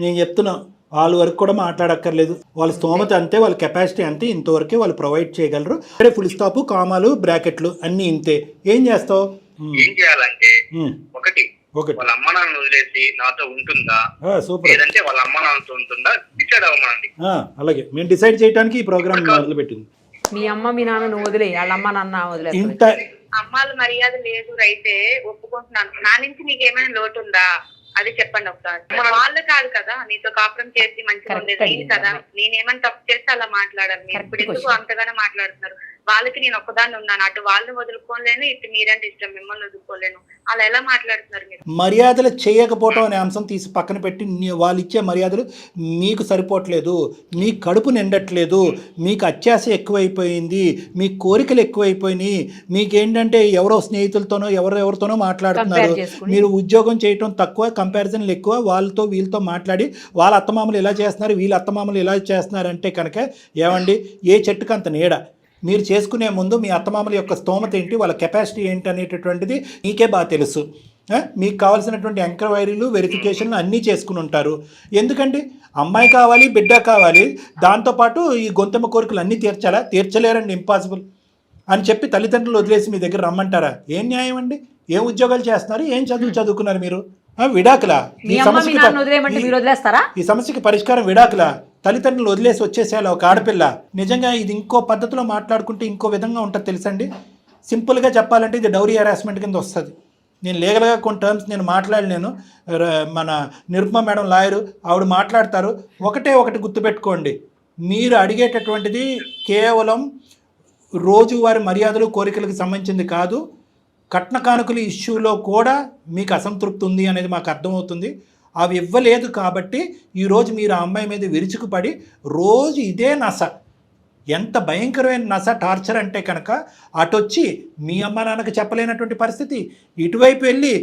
నేను చెప్తున్నా. వాళ్ళ వరకు కూడా మాట్లాడక్కర్లేదు. వాళ్ళ స్తోమత అంతే, వాళ్ళ కెపాసిటీ అంతే, ఇంతవరకే వాళ్ళు ప్రొవైడ్ చేయగలరు. అంటే ఫుల్ స్టాప్, కామాలు, బ్రాకెట్లు అన్ని ఇంతే. ఏం చేస్తావు? ఏం చేయాలంటే ఒకటి, వాళ్ళ అమ్మ నాన్న వదిలేసి నాతో ఉంటుందా, లేదంటే వాళ్ళ అమ్మ నాన్నతో ఉంటుందా డిసైడ్ అవ్వమండి. అలాగే మేము డిసైడ్ చేయడానికి ఈ ప్రోగ్రామ్ మొదలు పెట్టింది. మీ అమ్మ మీ నాన్న వదిలే, వాళ్ళ అమ్మ నాన్న వదిలే. అమ్మాల మర్యాద లేదు అయితే ఒప్పుకుంటున్నాను. నా నుంచి నీకు ఏమైనా లోటు ఉందా అది చెప్పండి ఒకసారి. వాళ్ళు కాదు కదా నీతో కాపురం చేసి మంచిగా ఉండేది నేను కదా. నేనేమైనా తప్పు చేస్తే అలా మాట్లాడాను. మీరు ఇప్పుడు ఎందుకు అంతగానే మాట్లాడుతున్నారు? వాళ్ళకి నేను ఒక్కదాన్ని ఉన్నాను. అటు వాళ్ళని వదులుకోలేను, ఇటు మీరంటే ఇష్టం, మిమ్మల్ని వదులుకోలేను. అలా ఎలా మాట్లాడుతున్నారు మీరు? మర్యాదలు చేయకపోవటం అనే అంశం తీసి పక్కన పెట్టి వాళ్ళు ఇచ్చే మర్యాదలు మీకు సరిపోవట్లేదు, మీ కడుపు నిండట్లేదు, మీకు అత్యాశ ఎక్కువైపోయింది, మీ కోరికలు ఎక్కువైపోయినాయి. మీకేంటంటే ఎవరో స్నేహితులతోనో ఎవరితోనో మాట్లాడుతున్నారు. మీరు ఉద్యోగం చేయటం తక్కువ, కంపారిజన్లు ఎక్కువ, వాళ్ళతో వీళ్ళతో మాట్లాడి వాళ్ళ అత్తమామలు ఇలా చేస్తున్నారు, వీళ్ళ అత్తమామలు ఇలా చేస్తున్నారు అంటే కనుక ఏమండి, ఏ చెట్టుకు అంత నీడ. మీరు చేసుకునే ముందు మీ అత్తమామల యొక్క స్తోమత ఏంటి, వాళ్ళ కెపాసిటీ ఏంటి అనేటటువంటిది మీకే బాగా తెలుసు. మీకు కావాల్సినటువంటి ఎంక్వైరీలు, వెరిఫికేషన్లు అన్నీ చేసుకుని ఉంటారు. ఎందుకండి, అమ్మాయి కావాలి, బిడ్డ కావాలి, దాంతోపాటు ఈ గొంతెమ్మ కోరికలు అన్నీ తీర్చాలా? తీర్చలేరండి, ఇంపాసిబుల్ అని చెప్పి తల్లిదండ్రులు వదిలేసి మీ దగ్గర రమ్మంటారా? ఏం న్యాయం అండి? ఏం ఉద్యోగాలు చేస్తున్నారు, ఏం చదువుకున్నారు మీరు? విడాకులా? ఈ సమస్యకి పరిష్కారం విడాకులా? తల్లిదండ్రులు వదిలేసి వచ్చేసేయాలి ఒక ఆడపిల్ల? నిజంగా ఇది ఇంకో పద్ధతిలో మాట్లాడుకుంటే ఇంకో విధంగా ఉంటుంది తెలుసండి. సింపుల్గా చెప్పాలంటే ఇది డౌరీ హెరాస్మెంట్ కింద వస్తుంది. నేను లీగల్గా కొన్ని టర్మ్స్ నేను మాట్లాడలేను, మన నిరుపమ మేడం లాయరు ఆవిడ మాట్లాడతారు. ఒకటి గుర్తుపెట్టుకోండి, మీరు అడిగేటటువంటిది కేవలం రోజువారి మర్యాదలు, కోరికలకు సంబంధించింది కాదు. కట్న కానుకల ఇష్యూలో కూడా మీకు అసంతృప్తి ఉంది అనేది మాకు అర్థమవుతుంది. అవి ఇవ్వలేదు కాబట్టి ఈరోజు మీరు ఆ అమ్మాయి మీద విరుచుకుపడి రోజు ఇదే నస, ఎంత భయంకరమైన నస, టార్చర్ అంటే కనుక అటొచ్చి మీ అమ్మ నాన్నకు చెప్పలేనటువంటి పరిస్థితి, ఇటువైపు వెళ్ళి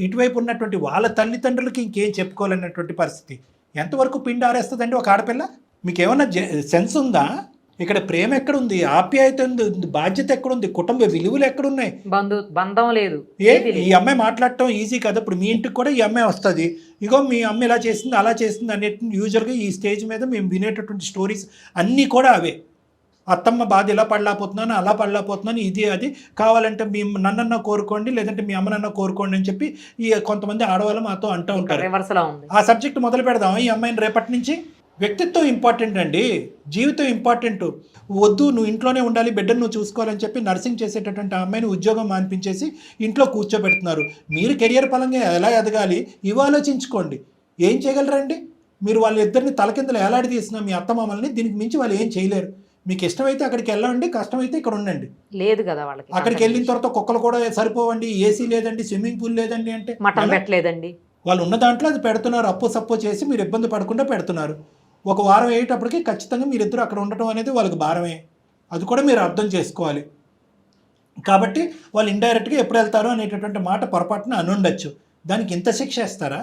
ఇటువైపు ఉన్నటువంటి వాళ్ళ తల్లిదండ్రులకి ఇంకేం చెప్పుకోలేనటువంటి పరిస్థితి. ఎంతవరకు పిండి ఆరేస్తుందండి ఒక ఆడపిల్ల? మీకు ఏమన్నా సెన్స్ ఉందా? ఇక్కడ ప్రేమ ఎక్కడుంది, ఆప్యాయత ఉంది, బాధ్యత ఎక్కడుంది, కుటుంబ విలువలు ఎక్కడున్నాయి? బంధం లేదు. ఈ అమ్మాయి మాట్లాడటం ఈజీ కదా. ఇప్పుడు మీ ఇంటికి కూడా ఈ అమ్మాయి వస్తుంది, ఇగో మీ అమ్మ ఇలా చేసింది అలా చేసింది అనే యూజువల్గా ఈ స్టేజ్ మీద మేము వినేటటువంటి స్టోరీస్ అన్నీ కూడా అవే. అత్తమ్మ బాధ ఇలా పడలేకపోతున్నాను, అలా పడలేకపోతున్నాను, ఇది అది కావాలంటే మీ నన్నన్నా కోరుకోండి, లేదంటే మీ అమ్మనన్నా కోరుకోండి అని చెప్పి ఈ కొంతమంది ఆడవాళ్ళు మాతో అంటూ ఉంటారు. ఆ సబ్జెక్ట్ మొదలు పెడదాం ఈ అమ్మాయిని రేపటి నుంచి. వ్యక్తిత్వం ఇంపార్టెంట్ అండి, జీవితం ఇంపార్టెంట్. వద్దు నువ్వు ఇంట్లోనే ఉండాలి, బిడ్డను నువ్వు చూసుకోవాలని చెప్పి నర్సింగ్ చేసేటటువంటి ఆ అమ్మాయిని ఉద్యోగం మానిపించేసి ఇంట్లో కూర్చోబెడుతున్నారు. మీరు కెరియర్ పరంగా ఎలా ఎదగాలి ఇవి ఆలోచించుకోండి. ఏం చేయగలరండి మీరు? వాళ్ళిద్దరిని తలకిందలు ఎలాడి తీసిన మీ అత్తమామల్ని, దీనికి మించి వాళ్ళు ఏం చేయలేరు. మీకు ఇష్టమైతే అక్కడికి వెళ్ళండి, కష్టమైతే ఇక్కడ ఉండండి. లేదు కదా వాళ్ళకి. అక్కడికి వెళ్ళిన తర్వాత కుక్కలు కూడా సరిపోవండి, ఏసీ లేదండి, స్విమ్మింగ్ పూల్ లేదండి అంటే మటన్ పెట్టలేదండి. వాళ్ళు ఉన్న దాంట్లో అది పెడుతున్నారు, అప్పు సప్పు చేసి మీరు ఇబ్బంది పడకుండా పెడుతున్నారు. ఒక వారం అయ్యేటప్పటికి ఖచ్చితంగా మీరిద్దరు అక్కడ ఉండటం అనేది వాళ్ళకి భారమే. అది కూడా మీరు అర్థం చేసుకోవాలి. కాబట్టి వాళ్ళు ఇండైరెక్ట్గా ఎప్పుడు వెళ్తారో అనేటటువంటి మాట పొరపాటున అనుండొచ్చు. దానికి ఇంత శిక్ష వేస్తారా?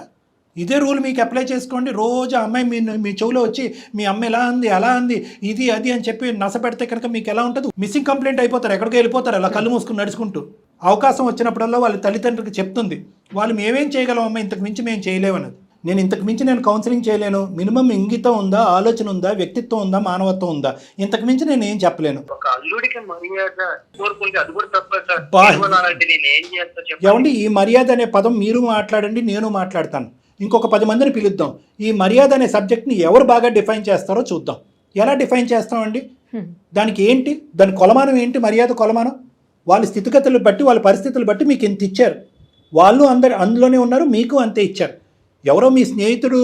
ఇదే రూల్ మీకు అప్లై చేసుకోండి. రోజు అమ్మాయి మీ చెవులో వచ్చి మీ అమ్మ ఎలా అంది అలా అంది ఇది అది అని చెప్పి నస పెడితే కనుక మీకు ఎలా ఉంటుంది? మిస్సింగ్ కంప్లైంట్ అయిపోతారు, ఎక్కడికి వెళ్ళిపోతారు అలా కళ్ళు మూసుకుని నడుచుకుంటూ. అవకాశం వచ్చినప్పుడల్లా వాళ్ళ తల్లిదండ్రులకు చెప్తుంది, వాళ్ళు మేమేం చేయగలం అమ్మ, ఇంతకు మించి మేము చేయలేమన్నది. ఇంతకు మించి నేను కౌన్సిలింగ్ చేయలేను. మినిమం ఇంగితం ఉందా, ఆలోచన ఉందా, వ్యక్తిత్వం ఉందా, మానవత్వం ఉందా, ఇంతకు మించి నేను ఏం చెప్పలేను. ఏమండి, ఈ మర్యాద అనే పదం మీరు మాట్లాడండి, నేను మాట్లాడతాను. ఇంకొక 10 మందిని పిలుద్దాం. ఈ మర్యాద అనే సబ్జెక్ట్ని ఎవరు బాగా డిఫైన్ చేస్తారో చూద్దాం. ఎలా డిఫైన్ చేస్తామండి? దానికి ఏంటి, దాని కొలమానం ఏంటి? మర్యాద కొలమానం వాళ్ళ స్థితిగతులు బట్టి, వాళ్ళ పరిస్థితులు బట్టి మీకు ఇంత ఇచ్చారు. వాళ్ళు అందులోనే ఉన్నారు, మీకు అంతే ఇచ్చారు. ఎవరో మీ స్నేహితుడు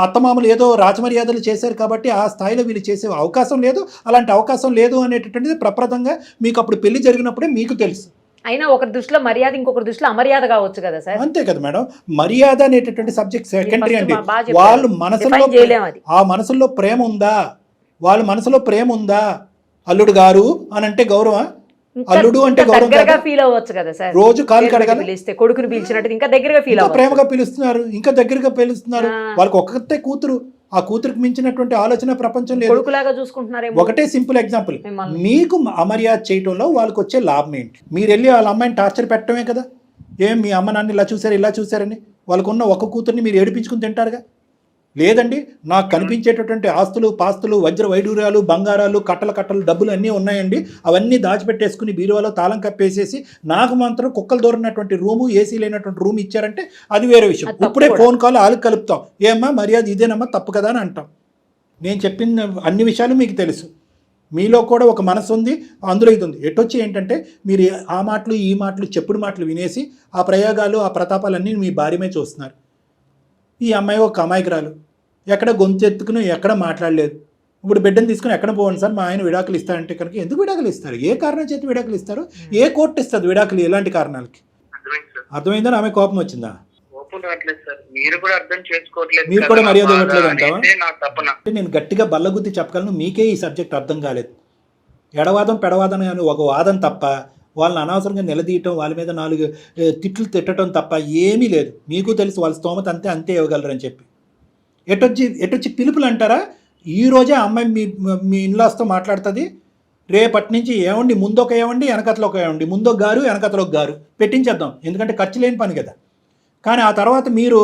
అత్తమామలు ఏదో రాజమర్యాదలు చేశారు కాబట్టి ఆ స్థాయిలో వీళ్ళు చేసే అవకాశం లేదు, అలాంటి అవకాశం లేదు అనేటటువంటిది ప్రప్రదంగా మీకు అప్పుడు పెళ్లి జరిగినప్పుడే మీకు తెలుసు. అయినా ఒకరి దృష్టిలో మర్యాద, ఇంకొకరి దృష్టిలో అమర్యాద కావచ్చు కదా సార్. అంతే కదా మేడం. మర్యాద అనేటటువంటి సబ్జెక్ట్ సెకండరీ అండి. వాళ్ళు మనసులో ఆ మనసులో ప్రేమ ఉందా, వాళ్ళ మనసులో ప్రేమ ఉందా? అల్లుడు గారు అని అంటే గౌరవం, అల్లుడు అంటే దగ్గరగా ఫీల్ అవ్వచ్చు కదా సార్. రోజు కాలు కడగాలి, కొడుకుని పిలిచినట్టు ఇంకా దగ్గరగా ఫీల్ అవ్వచ్చు, ప్రేమగా పిలుస్తున్నారు, ఇంకా దగ్గరగా పిలుస్తున్నారు. వాళ్ళకి ఒక్కతే కూతురు, ఆ కూతురికి మించినటువంటి ఆలోచన ప్రపంచం లేదు. కొడుకులాగా చూసుకుంటున్నారు. ఒకటే సింపుల్ ఎగ్జాంపుల్, మీకు అమర్యాద చేయటంలో వాళ్ళకి వచ్చే లాభం ఏంటి? మీరు వెళ్ళి వాళ్ళ అమ్మాయిని టార్చర్ పెట్టడమే కదా. ఏం మీ అమ్మ నాన్న ఇలా చూసారు ఇలా చూసారని వాళ్ళకున్న ఒక కూతుర్ని మీరు ఏడిపించుకుని తింటారుగా? లేదండి, నాకు కనిపించేటటువంటి ఆస్తులు పాస్తులు వజ్ర వైడూర్యాలు బంగారాలు కట్టలు డబ్బులు అన్నీ ఉన్నాయండి, అవన్నీ దాచిపెట్టేసుకుని బీరువాలో తాళం కప్పేసేసి నాకు మాత్రం కుక్కలు దూరినటువంటి రూము, ఏసీ లేనటువంటి రూమ్ ఇచ్చారంటే అది వేరే విషయం. ఇప్పుడే ఫోన్ కాల్ వాళ్ళకి కలుపుతాం, ఏమ్మా మర్యాద ఇదేనమ్మా, తప్పు కదా అని అంటాం. నేను చెప్పిన అన్ని విషయాలు మీకు తెలుసు. మీలో కూడా ఒక మనసు ఉంది, అందులో ఇది ఉంది. ఎటొచ్చి ఏంటంటే మీరు ఆ మాటలు ఈ మాటలు చెప్పుడు మాటలు వినేసి ఆ ప్రయోగాలు ఆ ప్రతాపాలన్నీ మీ భార్యమే చూస్తున్నారు. ఈ అమ్మాయి ఒక అమాయకురాలు, ఎక్కడ గొంతెత్తుకుని ఎక్కడ మాట్లాడలేదు. ఇప్పుడు బిడ్డను తీసుకుని ఎక్కడ పోవండి సార్, మా ఆయన విడాకులు ఇస్తారంటే కనుక ఎందుకు విడాకులు ఇస్తారు? ఏ కారణం చేతి విడాకులు ఇస్తారు? ఏ కోర్టు ఇస్తుంది విడాకులు? ఎలాంటి కారణాలకి? అర్థమైందా? ఆమె కోపం వచ్చిందా? మీరు కూడా మర్యాద ఇవ్వట్లేదు అంటావా? నేను గట్టిగా బల్లగుద్ది చెప్పగలను, మీకే ఈ సబ్జెక్ట్ అర్థం కాలేదు. ఎడవాదం పెడవాదం అని ఒక వాదం తప్ప వాళ్ళని అనవసరంగా నిలదీయటం, వాళ్ళ మీద 4 తిట్లు తిట్టడం తప్ప ఏమీ లేదు. మీకు తెలుసు వాళ్ళ స్తోమత అంతే ఇవ్వగలరని చెప్పి. ఎటొచ్చి పిలుపులు అంటారా? ఈరోజే ఆ అమ్మాయి మీ ఇన్లాస్తో మాట్లాడుతుంది. రేపటి నుంచి ఏమండి ముందొక ఏమండి వెనకతలో ఒక ఏమండి, ముందొక గారు వెనకతలో ఒక గారు పెట్టించేద్దాం, ఎందుకంటే ఖర్చు లేని పని కదా. కానీ ఆ తర్వాత మీరు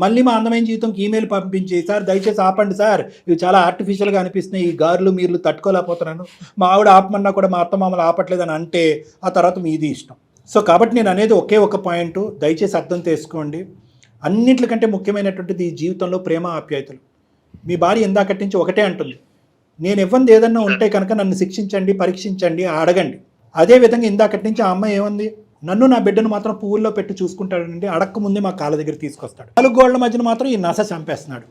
మళ్ళీ మా అందమైన జీవితంకి ఈమెయిల్ పంపించి, సార్ దయచేసి ఆపండి సార్, ఇవి చాలా ఆర్టిఫిషియల్గా అనిపిస్తున్నాయి, ఈ గారులు మీరు తట్టుకోలేకపోతున్నాను, మా ఆవిడ ఆపమన్నా కూడా మా అత్తమామలు ఆపట్లేదని అంటే ఆ తర్వాత మీది ఇష్టం. సో కాబట్టి నేను అనేది ఒకే ఒక పాయింట్, దయచేసి అర్థం చేసుకోండి. అన్నింటికంటే ముఖ్యమైనటువంటిది ఈ జీవితంలో ప్రేమ ఆప్యాయతలు. మీ భార్య ఇందాకటి నుంచి ఒకటే అంటుంది, నేను ఇవ్వంది ఏదన్నా ఉంటే కనుక నన్ను శిక్షించండి, పరీక్షించండి, అడగండి. అదేవిధంగా ఇందాకటి నుంచి ఆ అమ్మాయి ఏముంది, నన్ను నా బిడ్డను మాత్రం పువ్వుల్లో పెట్టి చూసుకుంటాడండి, అడక్క ముందే మా కాళ్ళ దగ్గర తీసుకొస్తాడు. 4 గోళ్ల మధ్యన మాత్రం ఈ నస చంపేస్తున్నాడు.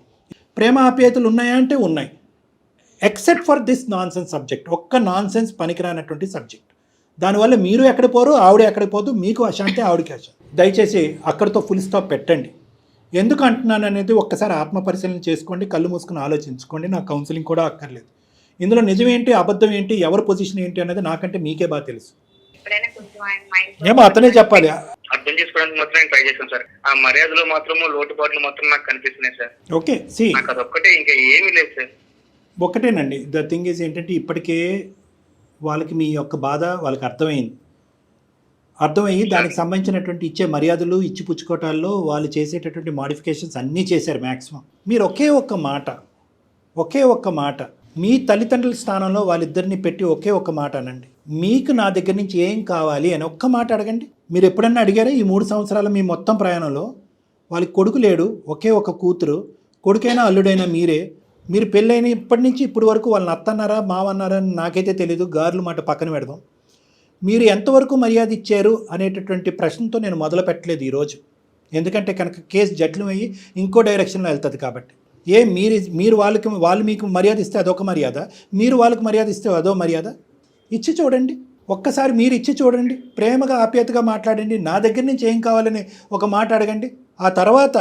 ప్రేమ ఆప్యాయతలు ఉన్నాయా అంటే ఉన్నాయి, except for this non sense subject. ఒక్క నాన్ సెన్స్ పనికిరానటువంటి సబ్జెక్ట్. దానివల్ల మీరు ఎక్కడ పోరు, ఆవిడ ఎక్కడ పోదు, మీకు అశాంతి, ఆవిడకి అశాంతి. దయచేసి అక్కడితో ఫుల్ స్టాప్ పెట్టండి. ఎందుకు అంటున్నాను అనేది ఒక్కసారి ఆత్మపరిశీలన చేసుకోండి, కళ్ళు మూసుకుని ఆలోచించుకోండి. నాకు కౌన్సిలింగ్ కూడా అక్కర్లేదు. ఇందులో నిజం ఏంటి, అబద్ధం ఏంటి, ఎవరి పొజిషన్ ఏంటి అనేది నాకంటే మీకే బాగా తెలుసు. ఏమో అతనే చెప్పాలి. అర్థం చేసుకోవడానికి మాత్రం ట్రై చేశాను సార్. ఆ మర్యాదలో మాత్రము లోటుపాట్లు మాత్రం నాకు కనిపిస్తున్నాయి సార్. ఓకే, సి నాకు అదొక్కటే, ఇంకా ఏమీ లేదు సార్. ఒక్కటేనండి. ద థింగ్ ఈజ్ ఏంటంటే ఇప్పటికే వాళ్ళకి మీ యొక్క బాధ వాళ్ళకి అర్థమయ్యి దానికి సంబంధించినటువంటి ఇచ్చే మర్యాదలు, ఇచ్చి పుచ్చుకోవటాల్లో వాళ్ళు చేసేటటువంటి మాడిఫికేషన్స్ అన్నీ చేశారు మ్యాక్సిమం. మీరు ఒకే ఒక్క మాట మీ తల్లిదండ్రుల స్థానంలో వాళ్ళిద్దరిని పెట్టి ఒకే ఒక్క మాట అనండి, మీకు నా దగ్గర నుంచి ఏం కావాలి అని ఒక్క మాట అడగండి. మీరు ఎప్పుడన్నా అడిగారా ఈ 3 సంవత్సరాల మీ మొత్తం ప్రయాణంలో? వాళ్ళకి కొడుకు లేడు, ఒకే ఒక కూతురు, కొడుకైనా అల్లుడైనా మీరే. మీరు పెళ్ళైన ఇప్పటి నుంచి ఇప్పటి వరకు వాళ్ళని అత్తన్నారా మావన్నారా అని నాకైతే తెలీదు, గారులు మాట పక్కన పెడదాం. మీరు ఎంతవరకు మర్యాద ఇచ్చారు అనేటటువంటి ప్రశ్నతో నేను మొదలు పెట్టలేదు ఈరోజు. ఎందుకంటే కనుక కేసు జటిలమయ్యి ఇంకో డైరెక్షన్లో వెళ్తుంది కాబట్టి. వాళ్ళు మీకు మర్యాద ఇస్తే అదొక మర్యాద, మీరు వాళ్ళకి మర్యాద ఇస్తే అదో మర్యాద. ఇచ్చి చూడండి, ఒక్కసారి మీరు ఇచ్చి చూడండి, ప్రేమగా ఆప్యాయతగా మాట్లాడండి, నా దగ్గర నుంచి ఏం కావాలని ఒక మాట అడగండి. ఆ తర్వాత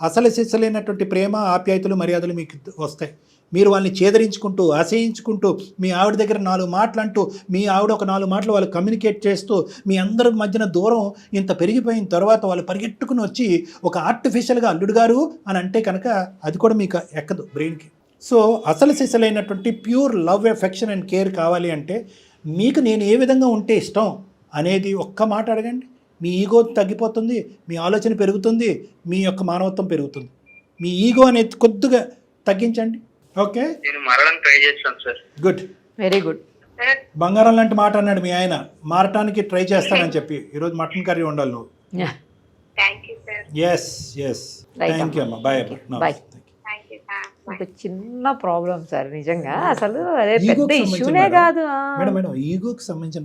అసలు సిసలైనటువంటి ప్రేమ ఆప్యాయతలు మర్యాదలు మీకు వస్తాయి. మీరు వాళ్ళని చేదరించుకుంటూ అసహించుకుంటూ మీ ఆవిడ దగ్గర 4 మాటలు అంటూ, మీ ఆవిడ ఒక 4 మాటలు వాళ్ళు కమ్యూనికేట్ చేస్తూ, మీ అందరి మధ్యన దూరం ఇంత పెరిగిపోయిన తర్వాత వాళ్ళు పరిగెట్టుకుని వచ్చి ఒక ఆర్టిఫిషియల్గా అల్లుడు గారు అని అంటే కనుక అది కూడా మీకు ఎక్కదు బ్రెయిన్కి. సో అసలు సిసలైనటువంటి pure love, affection and care కావాలి అంటే మీకు నేను ఏ విధంగా ఉంటే ఇష్టం అనేది ఒక్క మాట అడగండి. మీ ఈగో తగ్గిపోతుంది, మీ ఆలోచన పెరుగుతుంది, మీ యొక్క మానవత్వం పెరుగుతుంది. మీ ఈగో అనేది కొద్దిగా తగ్గించండి. ఓకే, నేను మారడానికి ట్రై చేస్తాను సార్. Good, very good. బంగారం లాంటి మాట అన్నాడు మీ ఆయన, మారటానికి ట్రై చేస్తానని చెప్పి. ఈరోజు మటన్ కర్రీ ఉండాలి నువ్వు. ఎస్ థ్యాంక్ యూ అమ్మా, బాయ్ అమ్మా. బాయ్. ఒక చిన్న ప్రాబ్లం సార్ నిజంగా, అసలు అదే పెద్ద ఇష్యూనే కాదు మేడం, ఈగోకి సంబంధించిన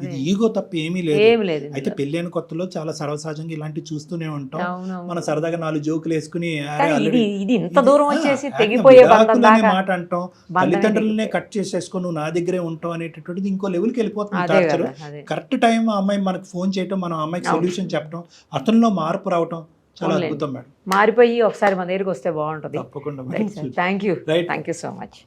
ఇది ఈగో తప్ప ఏమీ లేదు. అయితే పెళ్ళైన కొత్తలో చాలా సర్వసహజంగా ఇలాంటివి చూస్తూనే ఉంటాం. మనం సరదాగా 4 జోకులు వేసుకుని ఇది ఇంత దూరం వచ్చేసి తెగిపోయే మాట అంటాం, తల్లిదండ్రులనే కట్ చేసేసుకొని నువ్వు నా దగ్గరే ఉంటావు అనేటటువంటిది ఇంకో లెవెల్కి వెళ్ళిపోతుంది. కరెక్ట్ టైం ఆ అమ్మాయి మనకు ఫోన్ చేయటం, మనం అమ్మాయికి సొల్యూషన్ చెప్పడం, అతనిలో మార్పు రావటం చాలా అద్భుతం మేడం. మారిపోయి ఒకసారి మన దగ్గరికి వస్తే బాగుంటుంది. తప్పకుండా. Thank you so much.